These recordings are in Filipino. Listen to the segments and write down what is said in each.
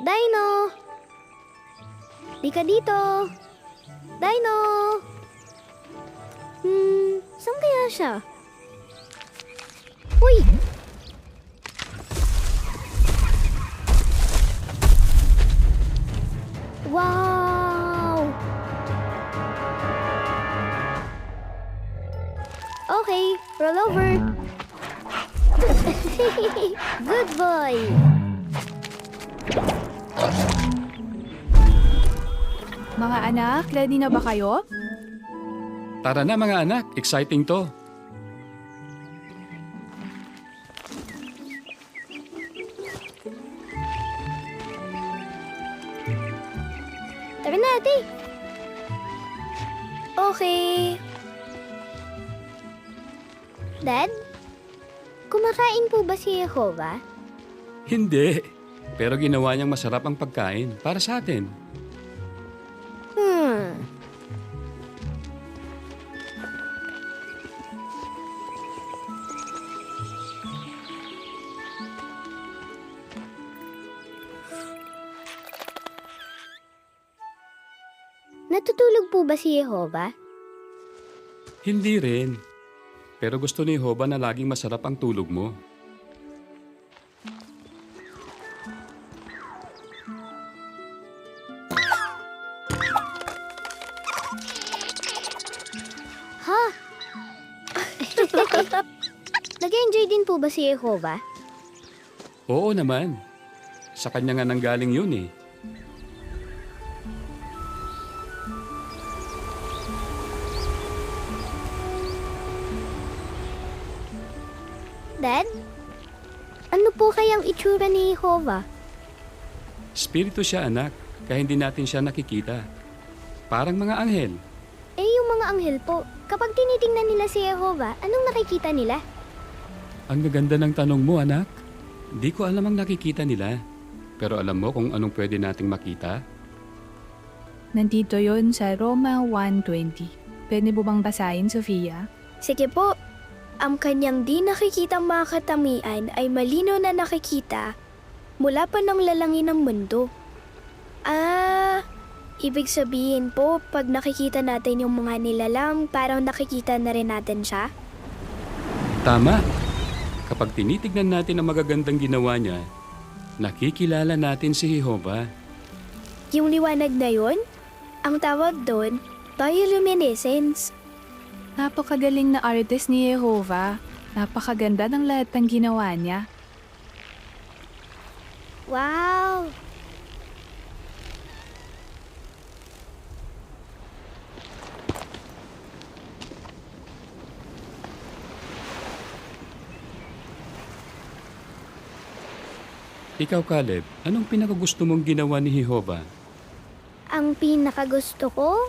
Dino! Di ka dito! Dino! Saan kaya siya? Uy! Wow! Okay, roll over. Good boy! Mga anak, ready na ba kayo? Tara na mga anak, exciting to. Tara na, ate. Okay. Dad? Kumakain po ba si Jehovah? Hindi, pero ginawa niyang masarap ang pagkain para sa atin. Natutulog po ba si Jehovah? Hindi rin. Pero gusto ni Jehovah na laging masarap ang tulog mo. Ha? Nag-enjoy din po ba si Jehovah? Oo naman. Sa kanya nga nanggaling yun eh. Dad? Ano po kayang itsura ni Jehovah? Espiritu siya anak, kaya hindi natin siya nakikita. Parang mga anghel. Eh, yung mga anghel po, kapag tinitingnan nila si Jehovah, anong nakikita nila? Ang gaganda ng tanong mo anak. Di ko alam ang nakikita nila. Pero alam mo kung anong pwede nating makita? Nandito yon sa Roma 1:20. Pwede mo bang basahin, Sofia? Sige po. Ang kanyang di nakikitang mga katamian ay malino na nakikita mula pa ng lalangin ng mundo. Ibig sabihin po, pag nakikita natin yung mga nilalang, parang nakikita na rin natin siya? Tama. Kapag tinitignan natin ang magagandang ginawa niya, nakikilala natin si Jehovah. Yung liwanag na yun, ang tawag doon, bioluminescence. Napakagaling na artist ni Jehovah. Napakaganda ng lahat ng ginawa niya. Wow! Ikaw Caleb, anong pinakagusto mong ginawa ni Jehovah? Ang pinakagusto ko?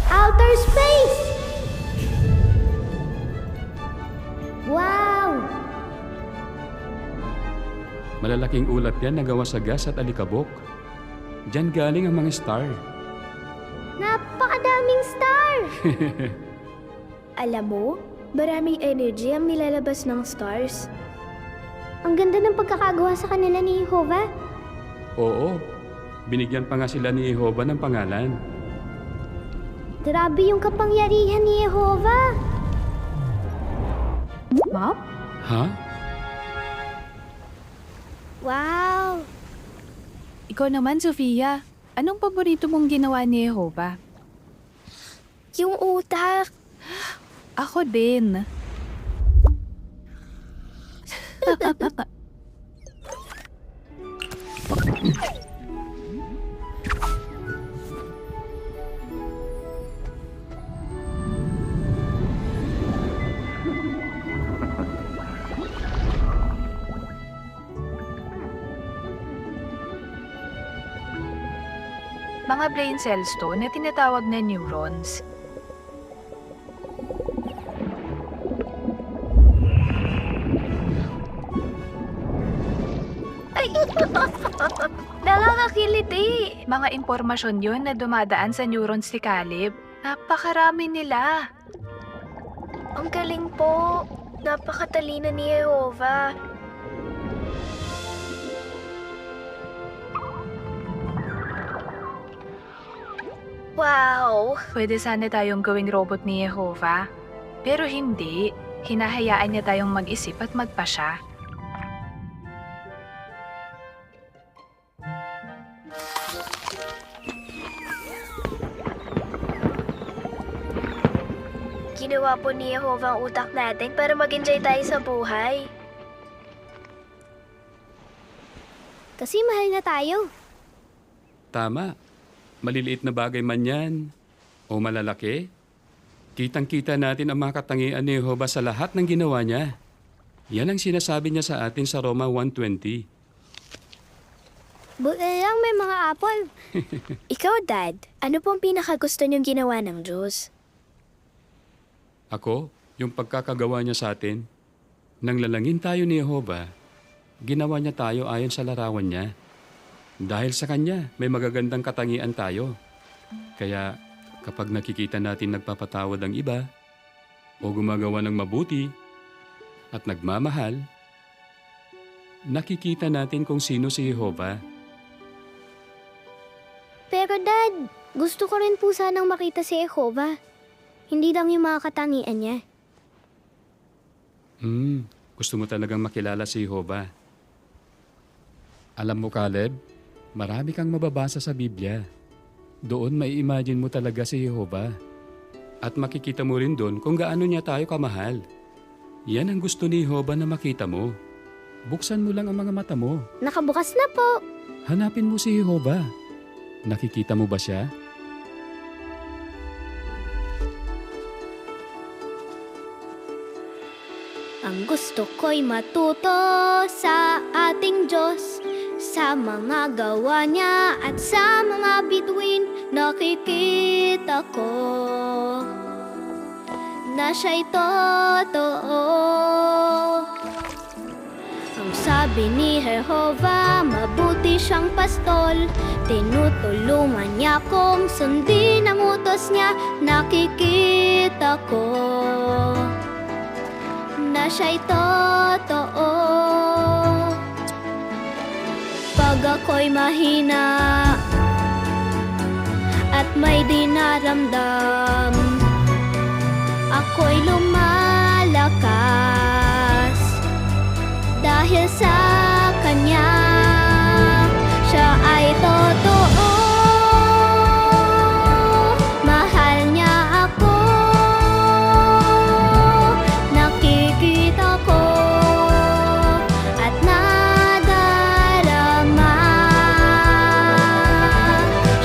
Outer space! Wow! Malalaking ulap yan na gawa sa gas at alikabok. Diyan galing ang mga star. Napakadaming star! Alam mo, maraming energy ang nilalabas ng stars. Ang ganda ng pagkakagawa sa kanila ni Jehovah. Oo, binigyan pa nga sila ni Jehovah ng pangalan. Grabe yung kapangyarihan ni Jehovah. Mom? Ha? Wow! Ikaw naman, Sofia. Anong paborito mong ginawa ni Jehovah? Yung utak. Ako din. Mga brain cells to na tinatawag na neurons. Nakakakiliti. Mga impormasyon yun na dumadaan sa neurons ni Caleb. Napakarami nila. Ang galing po. Napakatalino ni Jehovah. Wow! Pwede sana tayong gawing robot ni Jehovah. Pero hindi. Hinahayaan niya tayong mag-isip at magpasya. Ginawa po ni Jehovah ang utak natin para mag-enjoy tayo sa buhay. Kasi mahal na tayo. Tama. Maliliit na bagay man yan o malalaki, kitang-kita natin ang mga katangian ni Jehovah sa lahat ng ginawa niya. Yan ang sinasabi niya sa atin sa Roma 1:20. Buti lang may mga apple. Ikaw, Dad, ano pong pinakagusto niyong ginawa ng Diyos? Ako, yung pagkakagawa niya sa atin, nang lalangin tayo ni Jehovah, ginawa niya tayo ayon sa larawan niya. Dahil sa Kanya, may magagandang katangian tayo. Kaya kapag nakikita natin nagpapatawad ang iba, o gumagawa ng mabuti, at nagmamahal, nakikita natin kung sino si Jehovah. Pero Dad, gusto ko rin po sanang makita si Jehovah. Hindi lang yung mga katangian niya. Gusto mo talagang makilala si Jehovah. Alam mo, Caleb, marami kang mababasa sa Biblia. Doon may imagine mo talaga si Jehovah. At makikita mo rin doon kung gaano niya tayo kamahal. Yan ang gusto ni Jehovah na makita mo. Buksan mo lang ang mga mata mo. Nakabukas na po. Hanapin mo si Jehovah. Nakikita mo ba siya? Ang gusto ko'y matuto sa ating Diyos, sa mga gawa niya at sa mga bituin. Nakikita ko na siya'y totoo. Ang sabi ni Jehovah, mabuti siyang pastol. Tinutulungan niya kong sundin ang utos niya. Nakikita ko na siya'y totoo. Pag ako'y mahina at may dinaramdam, ako'y lumalakas dahil sa Kanya. Siya ay totoo. Mahal niya ako. Nakikita ko at nadarama.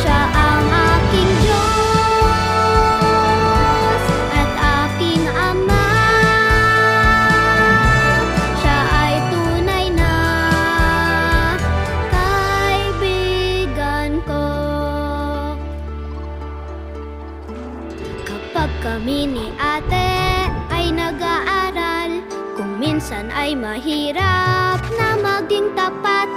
Siya ang aking Diyos at aking Ama. Siya ay tunay na kaibigan ko. Kapag kami ni ate ay nag-aaral, kung minsan ay mahirap na maging tapat,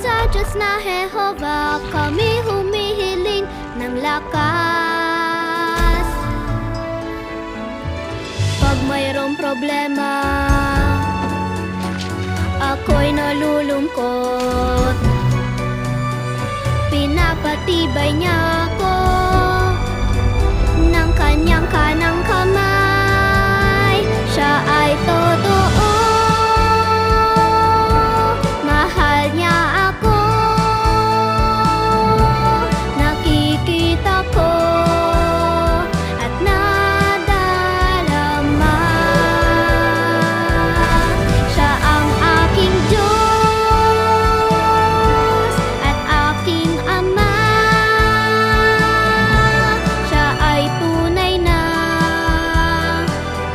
sa Diyos na Jehovah kami humihiling ng lakas. Pag mayroong problema, ako'y nalulungkot, pinapatibay niya ako ng Kanyang kanang kamay. Siya ay totoo. Mahal niya ako. Nakikita ko at nadarama. Siya ang aking Diyos at aking Ama. Siya ay tunay na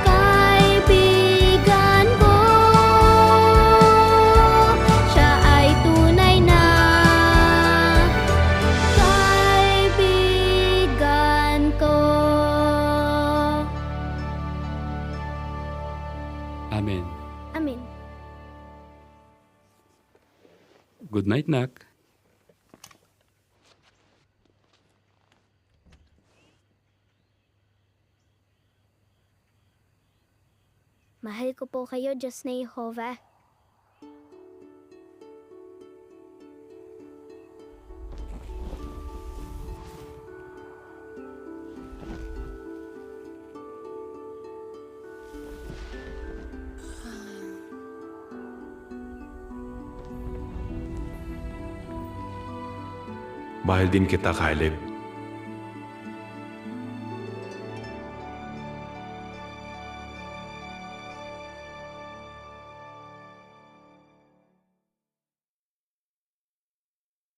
kaibigan ko. Siya ay tunay na kaibigan ko. Amen. Amen. Good night, Nak. Mahal ko po kayo, Diyos na Jehovah. Mahal din kita, Caleb.